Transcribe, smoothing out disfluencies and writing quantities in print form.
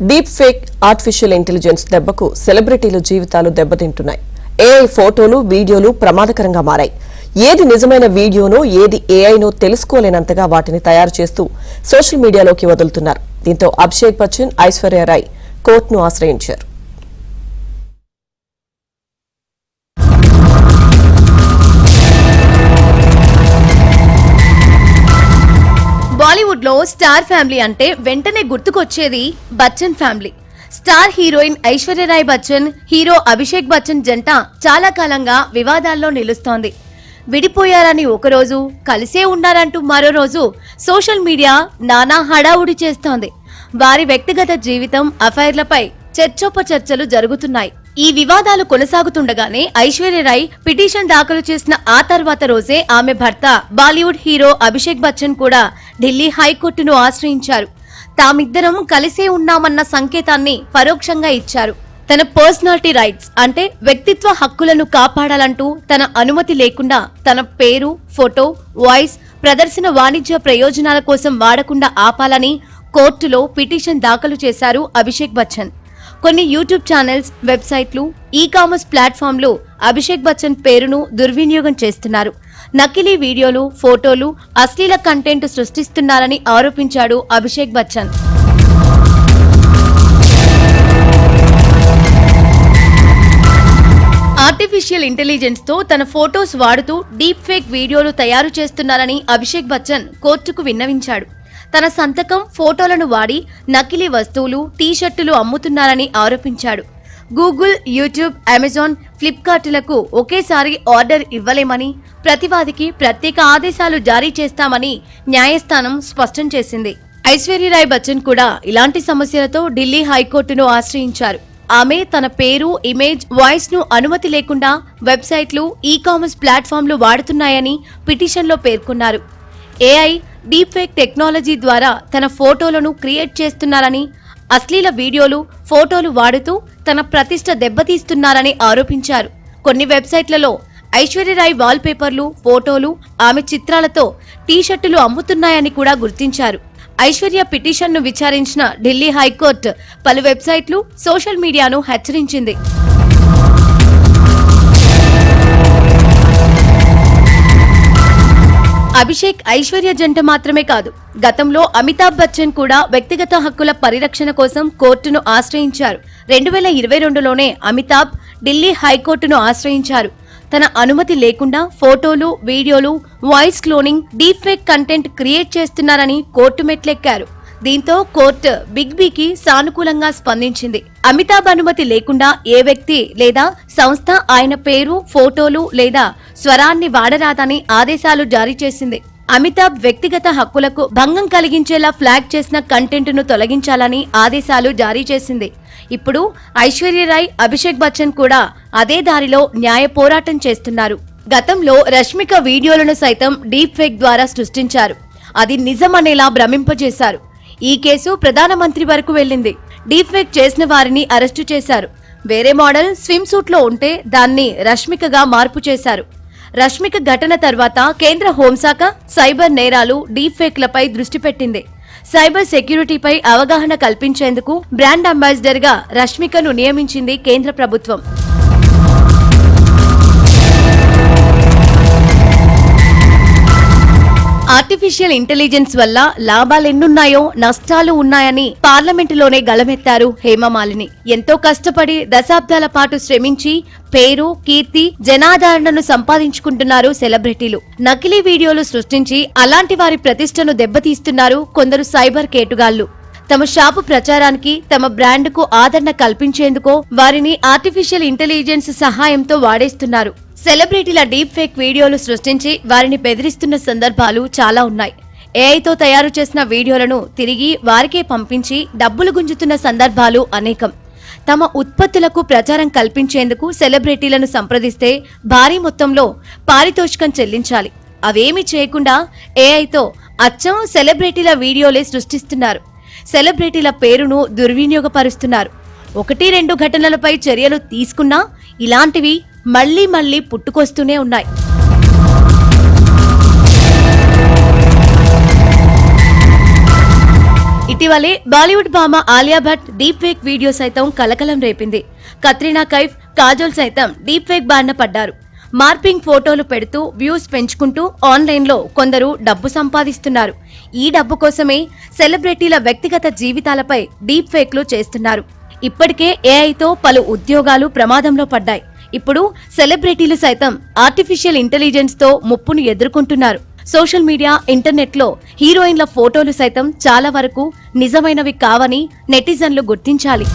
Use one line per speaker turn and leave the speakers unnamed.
Deep fake artificial intelligence దెబ్బకు సెలబ్రిటీల జీవితాలు దెబ్బతింటున్నాయి. AI ఫోటోలు, వీడియోలు ప్రమాదకరంగా మారాయి. ఏది నిజమైన వీడియోనో, ఏది ఏఐనో తెలుసుకోలేనంతగా వాటిని తయారు చేస్తూ సోషల్ మీడియాలోకి వదులుతున్నారు. దీంతో అభిషేక్ బచ్చన్, ఐశ్వర్య రాయ్ కోర్టును ఆశ్రయించారు.
బాలీవుడ్ లో స్టార్ ఫ్యామిలీ అంటే వెంటనే గుర్తుకొచ్చేది Bachchan family. Star heroine Aishwarya Rai Bachchan, hero Abhishek Bachchan జంట చాలా కాలంగా వివాదాల్లో నిలుస్తోంది. విడిపోయారని ఒకరోజు, కలిసే ఉన్నారంటూ మరో రోజు సోషల్ మీడియా నానా హడావుడి చేస్తోంది. వారి వ్యక్తిగత జీవితం, అఫైర్లపై చర్చోపచర్చలు జరుగుతున్నాయి. ఈ వివాదాలు కొనసాగుతుండగానే ఐశ్వర్య రాయ్ పిటిషన్ దాఖలు చేసిన ఆ తర్వాత రోజే ఆమె భర్త బాలీవుడ్ హీరో అభిషేక్ బచ్చన్ కూడా ఢిల్లీ హైకోర్టును ఆశ్రయించారు. తామిద్దరం కలిసే ఉన్నామన్న సంకేతాన్ని పరోక్షంగా ఇచ్చారు. తన పర్సనాలిటీ రైట్స్ అంటే వ్యక్తిత్వ హక్కులను కాపాడాలంటూ తన అనుమతి లేకుండా తన పేరు, ఫోటో, వాయిస్, ప్రదర్శన వాణిజ్య ప్రయోజనాల కోసం వాడకుండా ఆపాలని కోర్టులో పిటిషన్ దాఖలు చేశారు అభిషేక్ బచ్చన్. కొన్ని యూట్యూబ్ ఛానల్స్, వెబ్సైట్లు, ఈ-కామర్స్ ప్లాట్ఫామ్లు అభిషేక్ బచ్చన్ పేరును దుర్వినియోగం చేస్తున్నారు. నకిలీ వీడియోలు, ఫోటోలు, అశ్లీల కంటెంట్ సృష్టిస్తున్నారని ఆరోపించాడు అభిషేక్ బచ్చన్. ఆర్టిఫిషియల్ ఇంటెలిజెన్స్ తో తన ఫోటోస్ వాడుతూ డీప్ ఫేక్ వీడియోలు తయారు చేస్తున్నారని అభిషేక్ బచ్చన్ కోర్టుకు విన్నవించాడు. తన సంతకం, ఫోటోలను వాడి నకిలీ వస్తువులు, టీ-షర్టులు అమ్ముతున్నారని ఆరోపించాడు. గూగుల్, యూట్యూబ్, అమెజాన్, ఫ్లిప్కార్ట్లకు ఒకేసారి ఆర్డర్ ఇవ్వలేమని, ప్రతివాదికి ప్రత్యేక ఆదేశాలు జారీ చేస్తామని న్యాయస్థానం స్పష్టం చేసింది. ఐశ్వర్య రాయ్ బచ్చన్ కూడా ఇలాంటి సమస్యలతో ఢిల్లీ హైకోర్టును ఆశ్రయించారు. ఆమె తన పేరు, ఇమేజ్, వాయిస్ ను అనుమతి లేకుండా వెబ్సైట్లు, ఈ-కామర్స్ ప్లాట్ఫామ్లు వాడుతున్నాయని పిటిషన్లో పేర్కొన్నారు. ఏఐ, డీప్ ఫేక్ టెక్నాలజీ ద్వారా తన ఫోటోలను క్రియేట్ చేస్తున్నారని, అశ్లీల వీడియోలు, ఫోటోలు వాడుతూ తన ప్రతిష్ట దెబ్బతీస్తున్నారని ఆరోపించారు. కొన్ని వెబ్సైట్లలో ఐశ్వర్య రాయ్ వాల్ పేపర్లు, ఫోటోలు, ఆమె చిత్రాలతో టీ-షర్టులు అమ్ముతున్నాయని కూడా గుర్తించారు. ఐశ్వర్య పిటిషన్ను విచారించిన ఢిల్లీ హైకోర్టు పలు వెబ్సైట్లు, సోషల్ మీడియాను హెచ్చరించింది. అభిషేక్, ఐశ్వర్య జంట మాత్రమే కాదు, గతంలో అమితాబ్ బచ్చన్ కూడా వ్యక్తిగత హక్కుల పరిరక్షణ కోసం కోర్టును ఆశ్రయించారు. 2022లోనే అమితాబ్ ఢిల్లీ హైకోర్టును ఆశ్రయించారు. తన అనుమతి లేకుండా ఫోటోలు, వీడియోలు, voice cloning, deep fake content create చేస్తున్నారని కోర్టు మెట్లెక్కారు. దీంతో కోర్టు బిగ్ బీకి సానుకూలంగా స్పందించింది. అమితాబ్ అనుమతి లేకుండా ఏ వ్యక్తి లేదా సంస్థ ఆయన పేరు, ఫోటోలు లేదా స్వరాన్ని వాడరాదని ఆదేశాలు జారీ చేసింది. అమితాబ్ వ్యక్తిగత హక్కులకు భంగం కలిగించేలా ఫ్లాగ్ చేసిన కంటెంట్ను తొలగించాలని ఆదేశాలు జారీ చేసింది. ఇప్పుడు ఐశ్వర్య రాయ్, అభిషేక్ బచ్చన్ కూడా అదే దారిలో న్యాయ పోరాటం చేస్తున్నారు. గతంలో రష్మిక వీడియోలను సైతం డీప్ ఫేక్ ద్వారా సృష్టించారు. అది నిజమనేలా భ్రమింపజేశారు. ఈ కేసు ప్రధానమంత్రి వరకు వెళ్లింది. డీప్ ఫేక్ చేసిన వారిని అరెస్టు చేశారు. వేరే మోడల్ స్విమ్ సూట్ లో ఉంటే దాన్ని రష్మికగా మార్పు చేశారు. రష్మిక ఘటన తర్వాత కేంద్ర హోంశాఖ సైబర్ నేరాలు, డీప్ ఫేక్లపై దృష్టి పెట్టింది. సైబర్ సెక్యూరిటీపై అవగాహన కల్పించేందుకు బ్రాండ్ అంబాసిడర్ గా రష్మికను నియమించింది కేంద్ర ప్రభుత్వం. ఆర్టిఫిషియల్ ఇంటెలిజెన్స్ వల్ల లాభాలెన్నున్నాయో నష్టాలు ఉన్నాయని పార్లమెంటులోనే గళమెత్తారు హేమమాలిని. ఎంతో కష్టపడి దశాబ్దాల పాటు శ్రమించి పేరు, కీర్తి, జనాదరణను సంపాదించుకుంటున్నారు సెలబ్రిటీలు. నకిలీ వీడియోలు సృష్టించి అలాంటి వారి ప్రతిష్టను దెబ్బతీస్తున్నారు కొందరు సైబర్ కేటుగాళ్లు. తమ షాపు ప్రచారానికి, తమ బ్రాండ్కు ఆదరణ కల్పించేందుకో వారిని ఆర్టిఫిషియల్ ఇంటెలిజెన్స్ సహాయంతో వాడేస్తున్నారు. సెలబ్రిటీల డీప్ ఫేక్ వీడియోలు సృష్టించి వారిని బెదిరిస్తున్న సందర్భాలు చాలా ఉన్నాయి. ఏఐతో తయారు చేసిన వీడియోలను తిరిగి వారికే పంపించి డబ్బులు గుంజుతున్న సందర్భాలు అనేకం. తమ ఉత్పత్తులకు ప్రచారం కల్పించేందుకు సెలబ్రిటీలను సంప్రదిస్తే భారీ మొత్తంలో పారితోషికం చెల్లించాలి. అవేమీ చేయకుండా ఏఐతో అచ్చం సెలబ్రిటీల వీడియోలే సృష్టిస్తున్నారు. సెలబ్రిటీల పేరును దుర్వినియోగపరుస్తున్నారు. 1-2 ఘటనలపై చర్యలు తీసుకున్నా ఇలాంటివి మళ్లీ మళ్లీ పుట్టుకొస్తూనే ఉన్నాయి. ఇటీవలే బాలీవుడ్ భామ Alia Bhatt deep fake video సైతం కలకలం రేపింది. కత్రినా కైఫ్, కాజోల్ సైతం డీప్ ఫేక్ బారిన పడ్డారు. మార్పింగ్ ఫోటోలు పెడుతూ వ్యూస్ పెంచుకుంటూ ఆన్లైన్లో కొందరు డబ్బు సంపాదిస్తున్నారు. ఈ డబ్బు కోసమే సెలబ్రిటీల వ్యక్తిగత జీవితాలపై డీప్ ఫేక్లు చేస్తున్నారు. ఇప్పటికే ఏఐతో పలు ఉద్యోగాలు ప్రమాదంలో పడ్డాయి. ఇప్పుడు సెలబ్రిటీలు సైతం ఆర్టిఫిషియల్ ఇంటెలిజెన్స్ తో ముప్పును ఎదుర్కొంటున్నారు. సోషల్ మీడియా, ఇంటర్నెట్ లో హీరోయిన్ల ఫోటోలు సైతం చాలా వరకు నిజమైనవి కావని నెటిజన్లు గుర్తించాలి.